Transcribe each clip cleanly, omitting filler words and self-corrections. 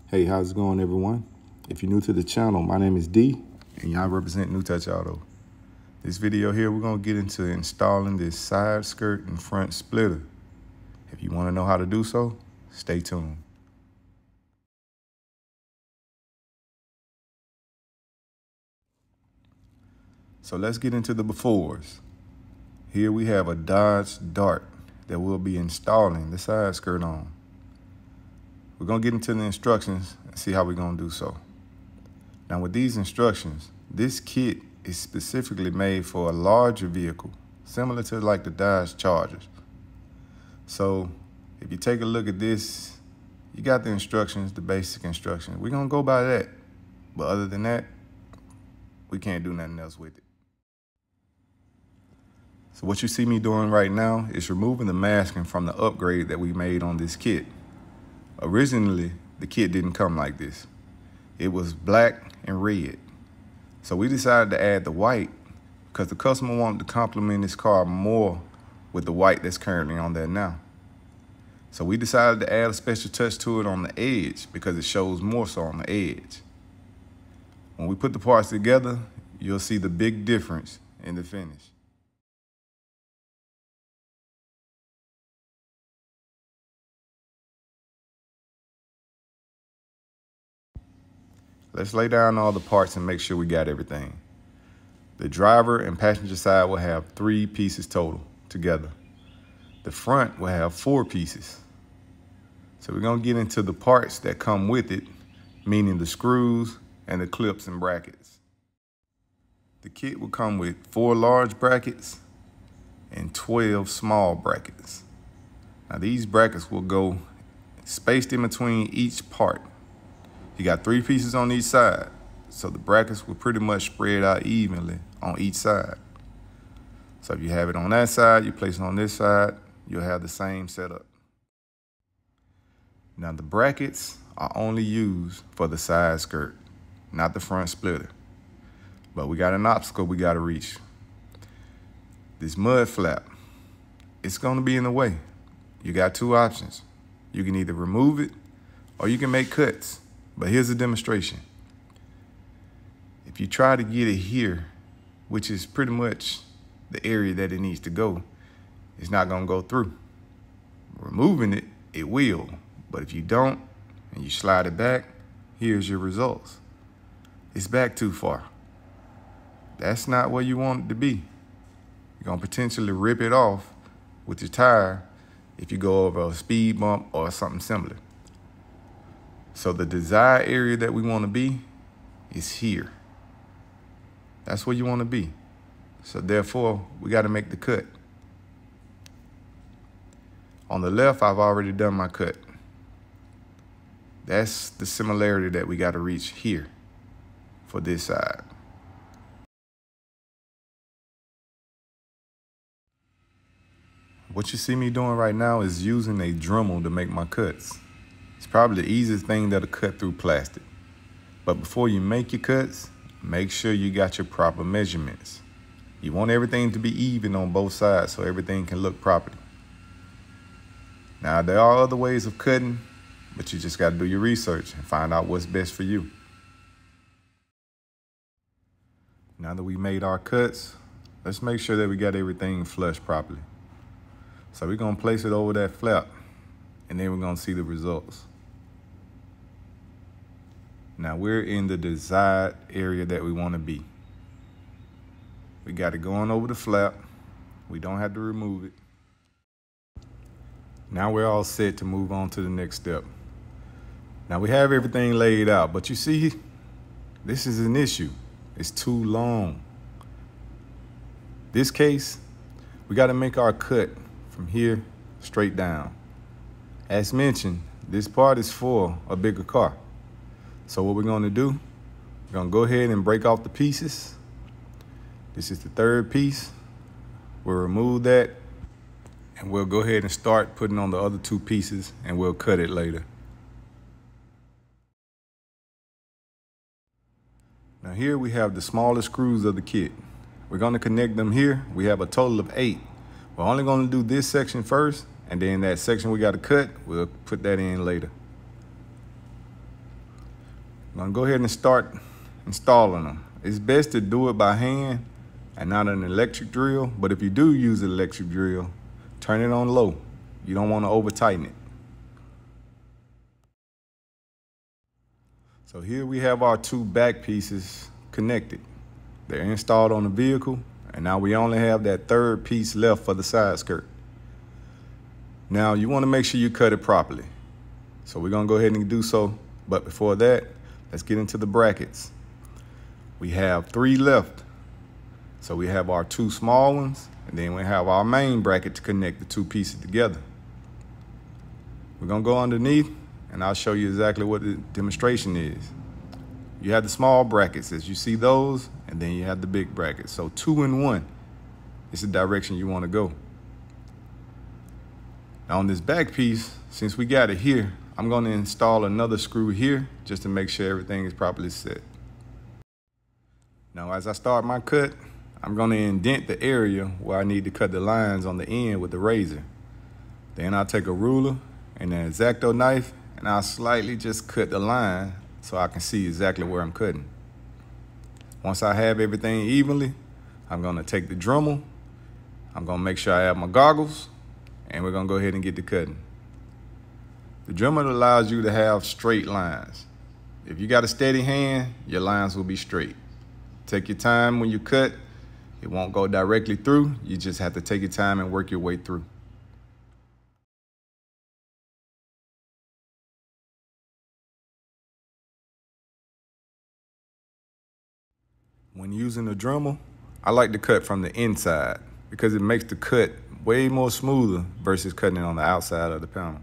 Hey, how's it going, everyone? If you're new to the channel, my name is D, and I represent New Touch Auto. This video here, we're gonna get into installing this side skirt and front splitter. If you wanna know how to do so, stay tuned. So let's get into the befores. Here we have a Dodge Dart that we'll be installing the side skirt on. We're gonna get into the instructions and see how we're gonna do so. Now with these instructions, this kit is specifically made for a larger vehicle, similar to like the Dodge Chargers. So if you take a look at this, you got the instructions, the basic instructions. We're gonna go by that. But other than that, we can't do nothing else with it. So what you see me doing right now is removing the masking from the upgrade that we made on this kit. Originally, the kit didn't come like this. It was black and red. So we decided to add the white because the customer wanted to complement this car more with the white that's currently on there now. So we decided to add a special touch to it on the edge because it shows more so on the edge. When we put the parts together, you'll see the big difference in the finish. Let's lay down all the parts and make sure we got everything. The driver and passenger side will have 3 pieces total together. The front will have 4 pieces. So we're gonna get into the parts that come with it, meaning the screws and the clips and brackets. The kit will come with 4 large brackets and 12 small brackets. Now these brackets will go spaced in between each part. You got 3 pieces on each side, so the brackets will pretty much spread out evenly on each side. So if you have it on that side, you place it on this side, you'll have the same setup. Now the brackets are only used for the side skirt, not the front splitter. But we got an obstacle we gotta reach. This mud flap, it's gonna be in the way. You got 2 options. You can either remove it or you can make cuts. But here's a demonstration. If you try to get it here, which is pretty much the area that it needs to go, it's not gonna go through. Removing it, it will. But if you don't, and you slide it back, here's your results. It's back too far. That's not where you want it to be. You're gonna potentially rip it off with your tire if you go over a speed bump or something similar. So the desired area that we want to be is here. That's where you want to be. So therefore, we got to make the cut. On the left, I've already done my cut. That's the similarity that we got to reach here for this side. What you see me doing right now is using a Dremel to make my cuts. It's probably the easiest thing that'll cut through plastic. But before you make your cuts, make sure you got your proper measurements. You want everything to be even on both sides so everything can look properly. Now, there are other ways of cutting, but you just got to do your research and find out what's best for you. Now that we made our cuts, let's make sure that we got everything flush properly. So we're gonna place it over that flap, and then we're gonna see the results. Now we're in the desired area that we wanna be. We got it going over the flap. We don't have to remove it. Now we're all set to move on to the next step. Now we have everything laid out, but you see, this is an issue. It's too long. This case, we gotta make our cut from here straight down. As mentioned, this part is for a bigger car. So what we're gonna do, we're gonna go ahead and break off the pieces. This is the 3rd piece. We'll remove that and we'll go ahead and start putting on the other 2 pieces and we'll cut it later. Now here we have the smallest screws of the kit. We're gonna connect them here. We have a total of 8. We're only gonna do this section first, and then that section we gotta cut, we'll put that in later. I'm gonna go ahead and start installing them. It's best to do it by hand and not an electric drill, but if you do use an electric drill, turn it on low. You don't want to over tighten it. So here we have our two back pieces connected. They're installed on the vehicle, and now we only have that third piece left for the side skirt. Now you want to make sure you cut it properly. So we're gonna go ahead and do so, but before that, let's get into the brackets. We have 3 left. So we have our 2 small ones, and then we have our main bracket to connect the 2 pieces together. We're gonna go underneath, and I'll show you exactly what the demonstration is. You have the small brackets as you see those, and then you have the big brackets. So 2 in 1 is the direction you want to go. Now on this back piece, since we got it here, I'm going to install another screw here just to make sure everything is properly set. Now as I start my cut, I'm going to indent the area where I need to cut the lines on the end with the razor. Then I'll take a ruler and an X-Acto knife, and I'll slightly just cut the line so I can see exactly where I'm cutting. Once I have everything evenly, I'm going to take the Dremel, I'm going to make sure I have my goggles, and we're going to go ahead and get to cutting. The Dremel allows you to have straight lines. If you got a steady hand, your lines will be straight. Take your time when you cut. It won't go directly through. You just have to take your time and work your way through. When using the Dremel, I like to cut from the inside because it makes the cut way more smoother versus cutting it on the outside of the panel.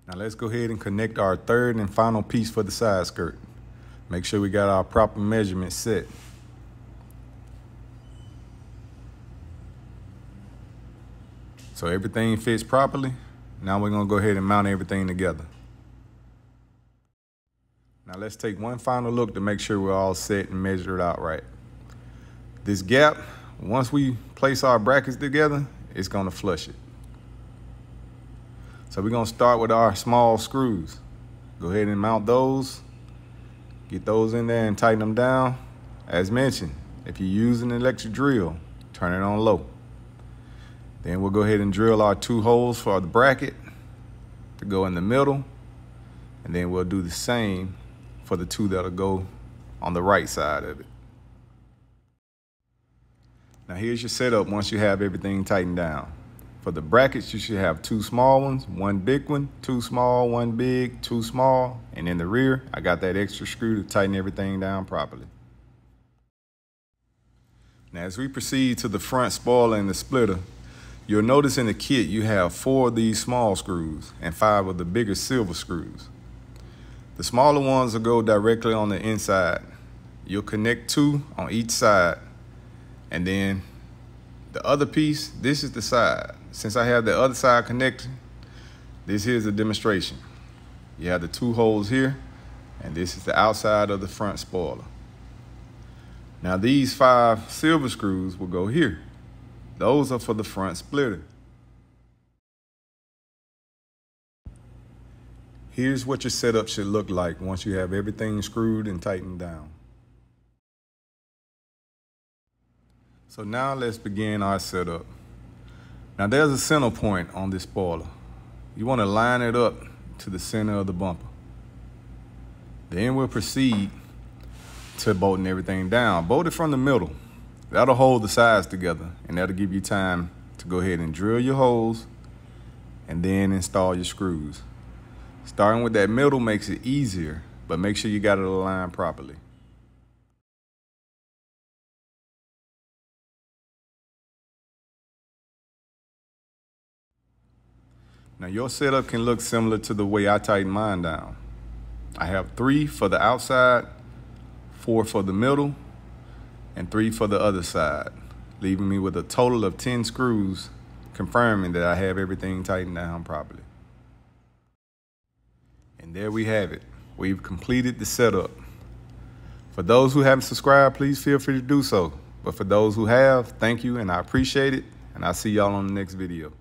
Now let's go ahead and connect our third and final piece for the side skirt. Make sure we got our proper measurements set. So everything fits properly. Now we're gonna go ahead and mount everything together. Now let's take one final look to make sure we're all set and measured out right. This gap, once we place our brackets together, it's gonna flush it. So we're gonna start with our small screws. Go ahead and mount those. Get those in there and tighten them down. As mentioned, if you use an electric drill, turn it on low. Then we'll go ahead and drill our 2 holes for the bracket to go in the middle. And then we'll do the same for the 2 that'll go on the right side of it. Now here's your setup once you have everything tightened down. For the brackets, you should have 2 small ones, 1 big one, 2 small, 1 big, 2 small, and in the rear, I got that extra screw to tighten everything down properly. Now as we proceed to the front spoiler and the splitter, you'll notice in the kit you have 4 of these small screws and 5 of the bigger silver screws. The smaller ones will go directly on the inside. You'll connect 2 on each side, and then the other piece, this is the side. Since I have the other side connected, this here's a demonstration. You have the 2 holes here, and this is the outside of the front spoiler. Now these 5 silver screws will go here. Those are for the front splitter. Here's what your setup should look like once you have everything screwed and tightened down. So now let's begin our setup. Now there's a center point on this spoiler. You want to line it up to the center of the bumper. Then we'll proceed to bolting everything down. Bolt it from the middle. That'll hold the sides together, and that'll give you time to go ahead and drill your holes and then install your screws. Starting with that middle makes it easier, but make sure you got it aligned properly. Now your setup can look similar to the way I tighten mine down. I have 3 for the outside, 4 for the middle, and 3 for the other side, leaving me with a total of 10 screws, confirming that I have everything tightened down properly. And there we have it. We've completed the setup. For those who haven't subscribed, please feel free to do so. But for those who have, thank you, and I appreciate it, and I'll see y'all on the next video.